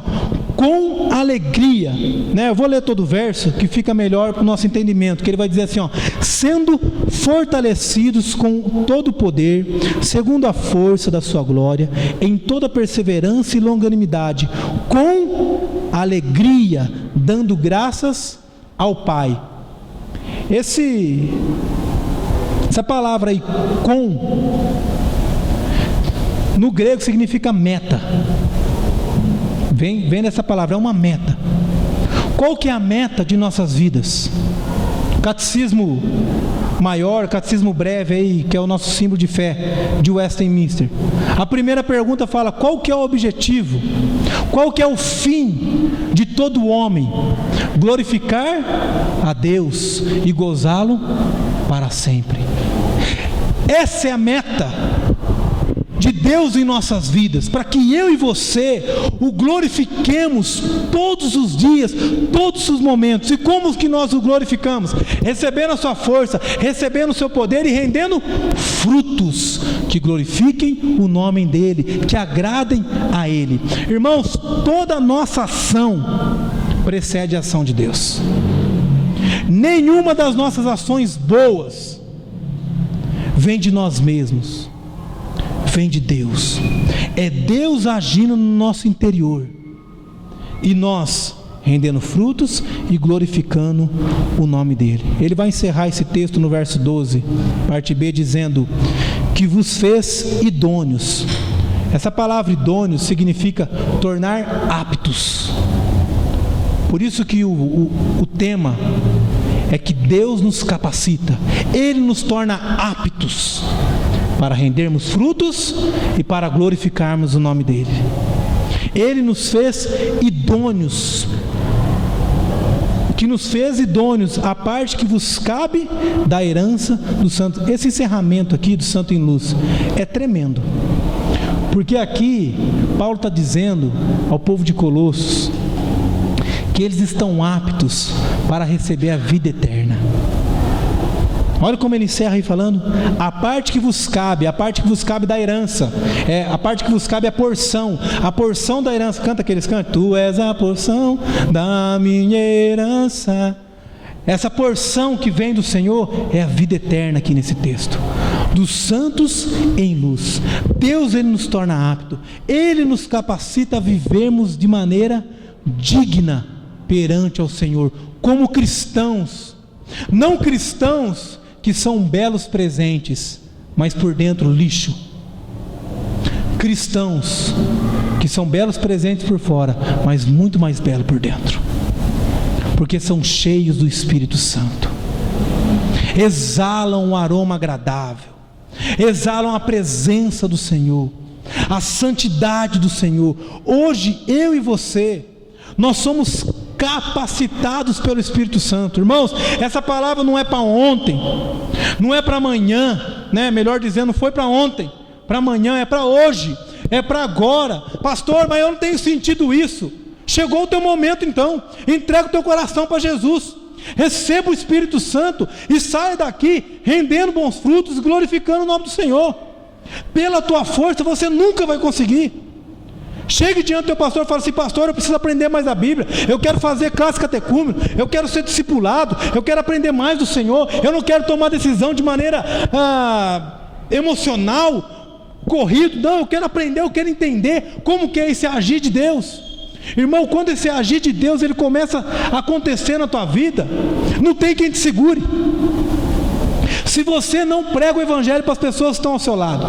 com alegria, né? Eu vou ler todo o verso, que fica melhor para o nosso entendimento, que ele vai dizer assim, ó: sendo fortalecidos com todo o poder, segundo a força da sua glória, em toda perseverança e longanimidade, com alegria, dando graças ao Pai. Essa palavra aí, com, no grego significa meta. Vem dessa palavra, é uma meta. Qual que é a meta de nossas vidas? Catecismo maior, catecismo breve aí, que é o nosso símbolo de fé de Westminster. A primeira pergunta fala: qual que é o objetivo? Qual que é o fim de todo homem? Glorificar a Deus e gozá-lo para sempre. Essa é a meta de Deus em nossas vidas, para que eu e você o glorifiquemos todos os dias, todos os momentos. E como que nós o glorificamos? Recebendo a sua força, recebendo o seu poder e rendendo frutos que glorifiquem o nome dEle, que agradem a Ele. Irmãos, toda a nossa ação precede a ação de Deus. Nenhuma das nossas ações boas vem de nós mesmos, vem de Deus. É Deus agindo no nosso interior e nós rendendo frutos e glorificando o nome dEle. Ele vai encerrar esse texto no verso 12, parte B, dizendo: que vos fez idôneos. Essa palavra idôneos significa tornar aptos. Por isso que o tema é que Deus nos capacita, Ele nos torna aptos para rendermos frutos e para glorificarmos o nome dEle. Ele nos fez idôneos, que nos fez idôneos a parte que vos cabe da herança do santo. Esse encerramento aqui do Santo em Luz é tremendo, porque aqui Paulo está dizendo ao povo de Colossos que eles estão aptos para receber a vida eterna. Olha como ele encerra aí falando: a parte que vos cabe, a parte que vos cabe da herança, a parte que vos cabe é a porção da herança. Canta aqueles cantos: tu és a porção da minha herança. Essa porção que vem do Senhor é a vida eterna aqui nesse texto. Dos santos em luz. Deus, Ele nos torna apto, Ele nos capacita a vivermos de maneira digna perante ao Senhor, como cristãos, não cristãos que são belos presentes, mas por dentro lixo. Cristãos que são belos presentes por fora, mas muito mais belos por dentro, porque são cheios do Espírito Santo, exalam um aroma agradável, exalam a presença do Senhor, a santidade do Senhor. Hoje eu e você, nós somos capacitados pelo Espírito Santo. Irmãos, essa palavra não é para ontem, não é para amanhã, né? Melhor dizendo, não foi para ontem, para amanhã, é para hoje. é para agora. Pastor, mas eu não tenho sentido isso. Chegou o teu momento então, entrega o teu coração para Jesus, receba o Espírito Santo e saia daqui rendendo bons frutos, glorificando o nome do Senhor. Pela tua força você nunca vai conseguir. Chegue diante do teu pastor e fale assim: pastor, eu preciso aprender mais a Bíblia, eu quero fazer classe catecúmena, eu quero ser discipulado, eu quero aprender mais do Senhor, eu não quero tomar decisão de maneira emocional, corrido, não, eu quero aprender, eu quero entender como que é esse agir de Deus. Irmão, quando esse agir de Deus ele começa a acontecer na tua vida, não tem quem te segure. Se você não prega o Evangelho para as pessoas que estão ao seu lado,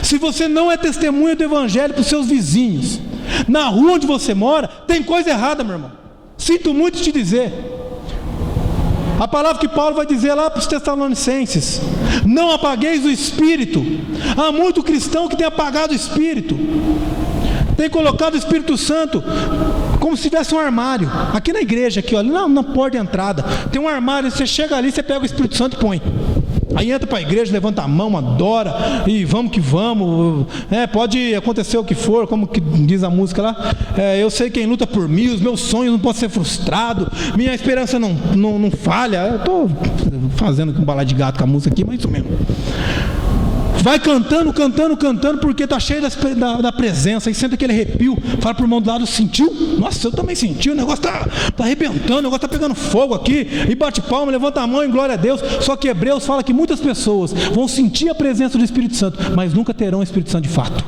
se você não é testemunha do Evangelho para os seus vizinhos, na rua onde você mora, tem coisa errada, meu irmão. Sinto muito te dizer. A palavra que Paulo vai dizer lá para os Tessalonicenses: não apagueis o Espírito. Há muito cristão que tem apagado o Espírito, tem colocado o Espírito Santo como se tivesse um armário. Aqui na igreja, aqui, olha, na porta de entrada, tem um armário, você chega ali, você pega o Espírito Santo e põe. Aí entra para a igreja, levanta a mão, adora, e vamos que vamos. Pode acontecer o que for, como que diz a música lá. Eu sei quem luta por mim, os meus sonhos não podem ser frustrados, minha esperança não falha. Eu estou fazendo um balai de gato com a música aqui, mas isso mesmo. Vai cantando, porque está cheio da presença. Aí senta aquele arrepio. Fala para o irmão do lado: sentiu? Nossa, eu também senti. O negócio está arrebentando, o negócio está pegando fogo aqui. E bate palma, levanta a mão em glória a Deus. Só que Hebreus fala que muitas pessoas vão sentir a presença do Espírito Santo, mas nunca terão o Espírito Santo de fato.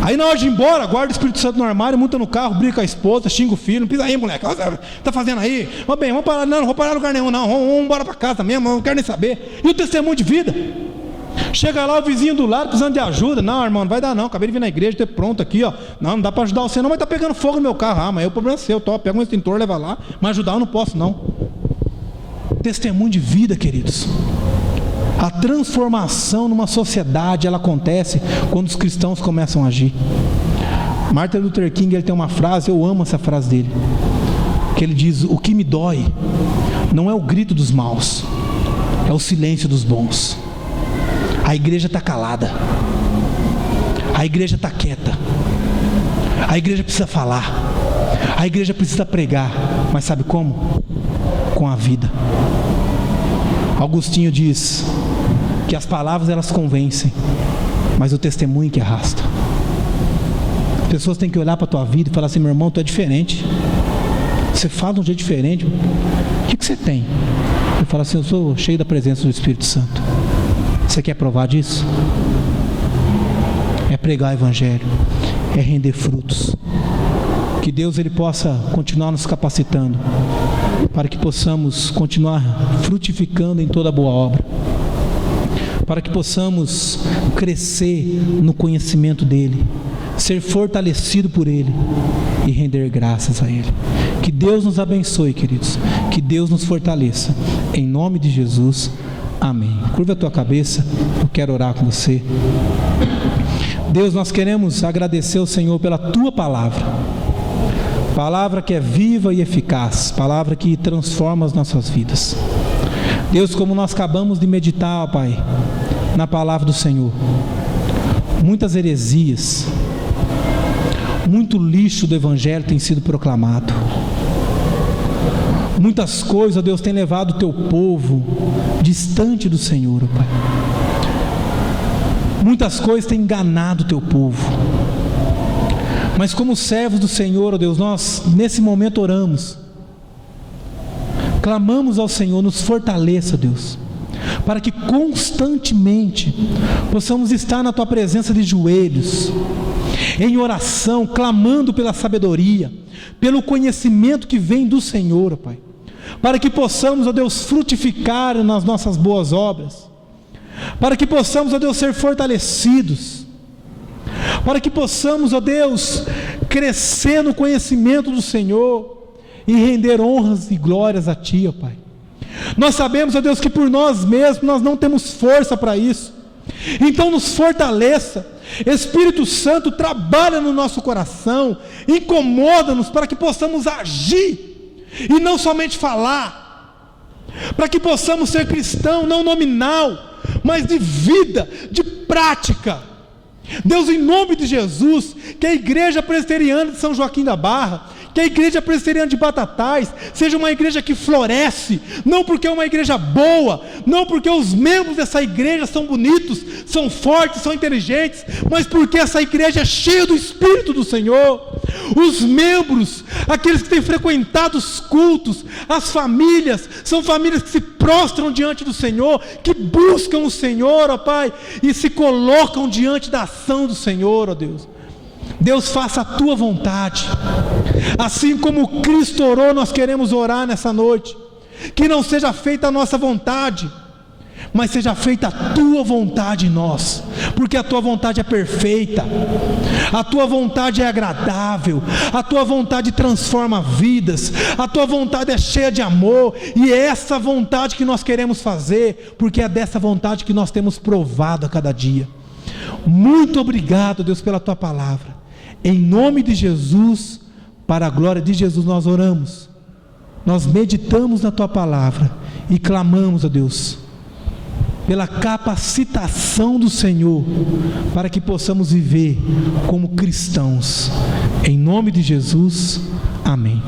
Aí na hora de ir embora, guarda o Espírito Santo no armário, monta no carro, briga com a esposa, xinga o filho: não pisa aí, moleque, tá fazendo aí? Mas bem, vamos parar, não vou parar em lugar nenhum, não, vamos embora para casa mesmo, não quero nem saber. E o testemunho de vida? Chega lá o vizinho do lado precisando de ajuda: não, irmão, não vai dar não, acabei de vir na igreja, ter pronto aqui, ó. Não dá para ajudar você não, mas tá pegando fogo no meu carro. Mas o problema é seu, pega um extintor, leva lá, mas ajudar eu não posso não. Testemunho de vida, queridos. A transformação numa sociedade, ela acontece quando os cristãos começam a agir. Martin Luther King, ele tem uma frase, eu amo essa frase dele, que ele diz: o que me dói não é o grito dos maus, é o silêncio dos bons. A igreja está calada, a igreja está quieta, a igreja precisa falar, a igreja precisa pregar, mas sabe como? Com a vida. Agostinho diz que as palavras elas convencem, mas o testemunho que arrasta. As pessoas têm que olhar para a tua vida e falar assim: meu irmão, tu é diferente, você fala de um jeito diferente, o que você tem? Eu falo assim: eu sou cheio da presença do Espírito Santo. Você quer provar disso? É pregar o Evangelho, é render frutos. Que Deus ele possa continuar nos capacitando para que possamos continuar frutificando em toda boa obra, para que possamos crescer no conhecimento dEle, ser fortalecido por Ele e render graças a Ele. Que Deus nos abençoe, queridos, que Deus nos fortaleça, em nome de Jesus, amém. Curva a tua cabeça, eu quero orar com você. Deus, nós queremos agradecer ao Senhor pela Tua palavra, palavra que é viva e eficaz, palavra que transforma as nossas vidas. Deus, como nós acabamos de meditar, Pai, na palavra do Senhor, muitas heresias, muito lixo do Evangelho tem sido proclamado, muitas coisas, ó Deus, tem levado o Teu povo distante do Senhor, ó Pai. Muitas coisas têm enganado o Teu povo. Mas como servos do Senhor, ó Deus, nós nesse momento oramos, clamamos ao Senhor: nos fortaleça, Deus, para que constantemente possamos estar na Tua presença de joelhos, em oração, clamando pela sabedoria, pelo conhecimento que vem do Senhor, ó Pai, para que possamos, ó Deus, frutificar nas nossas boas obras, para que possamos, ó Deus, ser fortalecidos, para que possamos, ó Deus, crescer no conhecimento do Senhor e render honras e glórias a Ti, ó Pai. Nós sabemos, ó Deus, que por nós mesmos nós não temos força para isso, então nos fortaleça. Espírito Santo, trabalha no nosso coração, incomoda-nos para que possamos agir e não somente falar, para que possamos ser cristão não nominal, mas de vida, de prática, Deus, em nome de Jesus, que a igreja presbiteriana de São Joaquim da Barra, que a igreja presbiteriana de Batatais seja uma igreja que floresce, não porque é uma igreja boa, não porque os membros dessa igreja são bonitos, são fortes, são inteligentes, mas porque essa igreja é cheia do Espírito do Senhor. Os membros, aqueles que têm frequentado os cultos, as famílias, são famílias que se prostram diante do Senhor, que buscam o Senhor, ó Pai, e se colocam diante da ação do Senhor, ó Deus. Deus, faça a tua vontade, assim como Cristo orou, nós queremos orar nessa noite, que não seja feita a nossa vontade, mas seja feita a tua vontade em nós, porque a tua vontade é perfeita, a tua vontade é agradável, a tua vontade transforma vidas, a tua vontade é cheia de amor, e é essa vontade que nós queremos fazer, porque é dessa vontade que nós temos provado a cada dia. Muito obrigado, Deus, pela tua palavra. Em nome de Jesus, para a glória de Jesus nós oramos, nós meditamos na tua palavra e clamamos a Deus pela capacitação do Senhor, para que possamos viver como cristãos. Em nome de Jesus, amém.